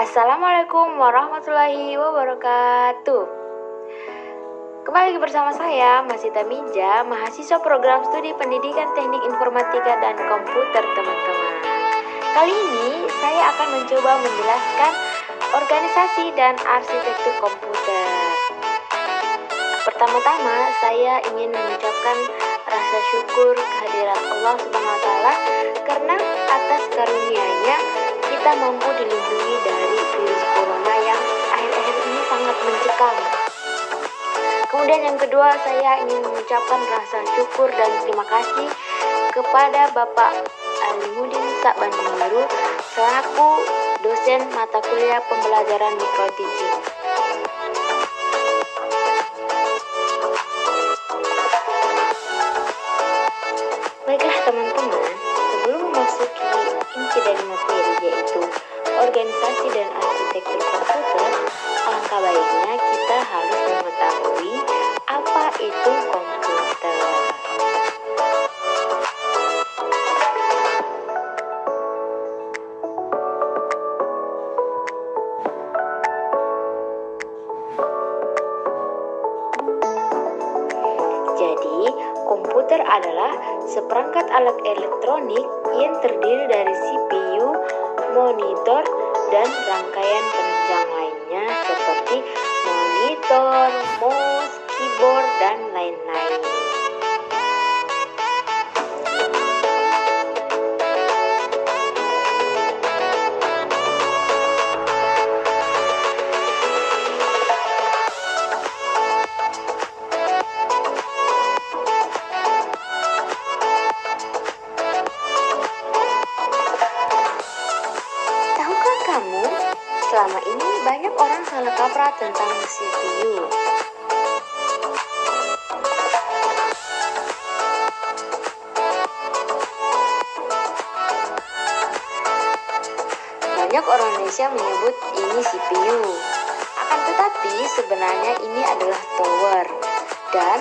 Assalamualaikum warahmatullahi wabarakatuh. Kembali lagi bersama saya, Masita Mija, mahasiswa program studi pendidikan teknik informatika dan komputer, teman-teman. Kali ini saya akan mencoba menjelaskan organisasi dan arsitektur komputer. Pertama-tama saya ingin mengucapkan rasa syukur kehadirat Allah Subhanahu wa taala karena atas karunia-Nya kita mampu dilindungi dari virus corona yang akhir-akhir ini sangat mencekam. Kemudian yang kedua, saya ingin mengucapkan rasa syukur dan terima kasih kepada Bapak Alimuddin Sa'ban Manuru selaku dosen mata kuliah pembelajaran micro teaching. Baiklah teman-teman, sebelum memasuki inti dari materi yaitu organisasi dan arsitektur komputer, alangkah baiknya kita harus mengetahui apa itu komputer. Jadi, komputer adalah seperangkat alat elektronik yang terdiri dari CPU, monitor, dan rangkaian penunjang lainnya seperti monitor, mouse, keyboard, dan lain-lain. Selama ini banyak orang salah kaprah tentang CPU. Banyak orang Indonesia menyebut ini CPU. Akan tetapi sebenarnya ini adalah tower. Dan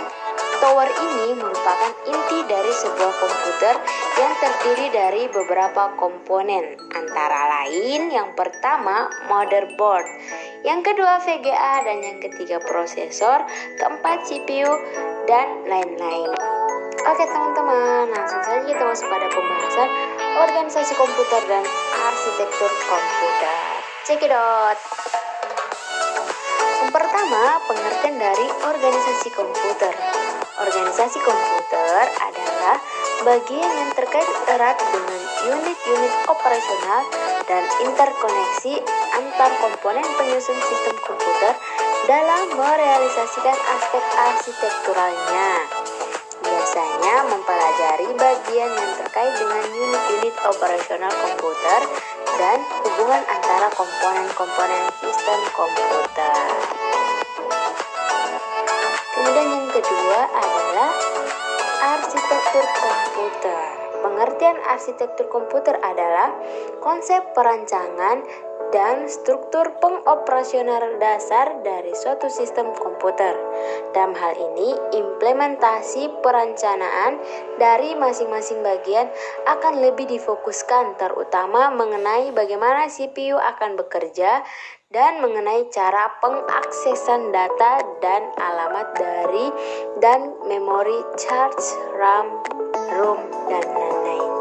tower ini merupakan inti dari sebuah komputer yang terdiri dari beberapa komponen, antara lain yang pertama motherboard, yang kedua VGA, dan yang ketiga prosesor, keempat CPU, dan lain-lain. Oke teman-teman, langsung saja kita masuk pada pembahasan organisasi komputer dan arsitektur komputer. Check it out. Yang pertama, pengertian dari organisasi komputer. Organisasi komputer adalah bagian yang terkait erat dengan unit-unit operasional dan interkoneksi antar komponen penyusun sistem komputer dalam merealisasikan aspek arsitekturalnya. Biasanya mempelajari bagian yang terkait dengan unit-unit operasional komputer dan hubungan antara komponen-komponen sistem komputer. Kemudian yang kedua adalah arsitektur komputer. Pengertian arsitektur komputer adalah konsep perancangan dan struktur pengoperasional dasar dari suatu sistem komputer. Dalam hal ini, implementasi perencanaan dari masing-masing bagian akan lebih difokuskan, terutama mengenai bagaimana CPU akan bekerja dan mengenai cara pengaksesan data dan alamat dari dan memori, charge, RAM, ROM, dan lain-lain.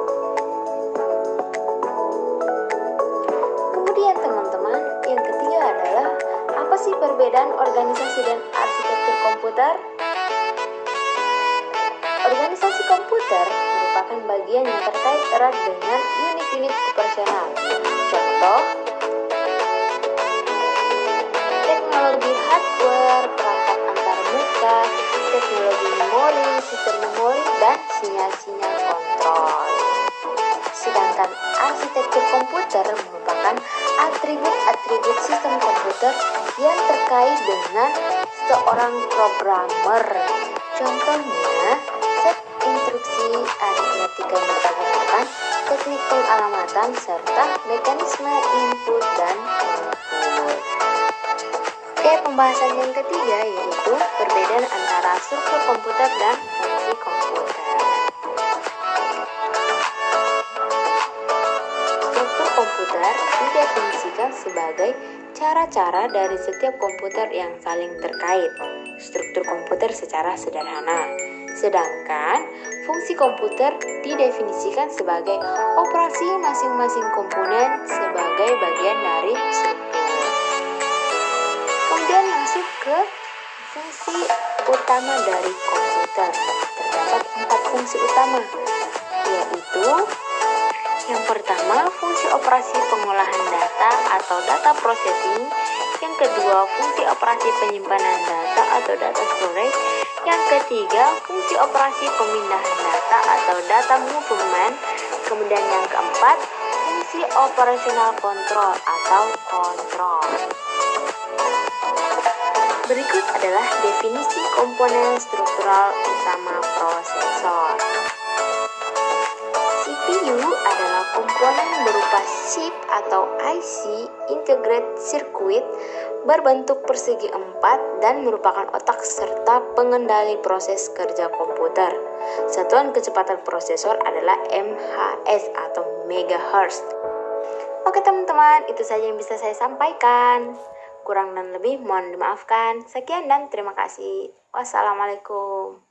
Kemudian teman-teman, yang ketiga adalah apa sih perbedaan organisasi dan arsitektur komputer? Organisasi komputer merupakan bagian yang terkait erat dengan unit-unit operasional. Contoh, teknologi hardware, perangkat antarmuka, teknologi memori, sistem memori, dan sinyal-sinyal kontrol. Sedangkan arsitektur komputer merupakan atribut-atribut sistem komputer yang terkait dengan seorang programmer. Contohnya, set instruksi aritmatika yang dipergunakan, teknik pengalamatan, serta mekanisme input dan output. Oke, pembahasan yang ketiga yaitu perbedaan antara struktur komputer dan fungsi komputer. Struktur komputer didefinisikan sebagai cara-cara dari setiap komputer yang saling terkait, struktur komputer secara sederhana. Sedangkan fungsi komputer didefinisikan sebagai operasi masing-masing komponen sebagai bagian dari struktur. Kemudian masuk ke fungsi utama dari komputer. Terdapat 4 fungsi utama, yaitu yang pertama, fungsi operasi pengolahan data atau data processing. Yang kedua, fungsi operasi penyimpanan data atau data storage. Yang ketiga, fungsi operasi pemindahan data atau data movement. Kemudian yang keempat, fungsi operational control atau kontrol. Berikut adalah definisi komponen struktural utama prosesor. CPU adalah komponen berupa chip atau IC (Integrated Circuit) berbentuk persegi 4 dan merupakan otak serta pengendali proses kerja komputer. Satuan kecepatan prosesor adalah MHz atau megahertz. Oke teman-teman, itu saja yang bisa saya sampaikan. Kurang dan lebih mohon dimaafkan. Sekian dan terima kasih. Wassalamualaikum.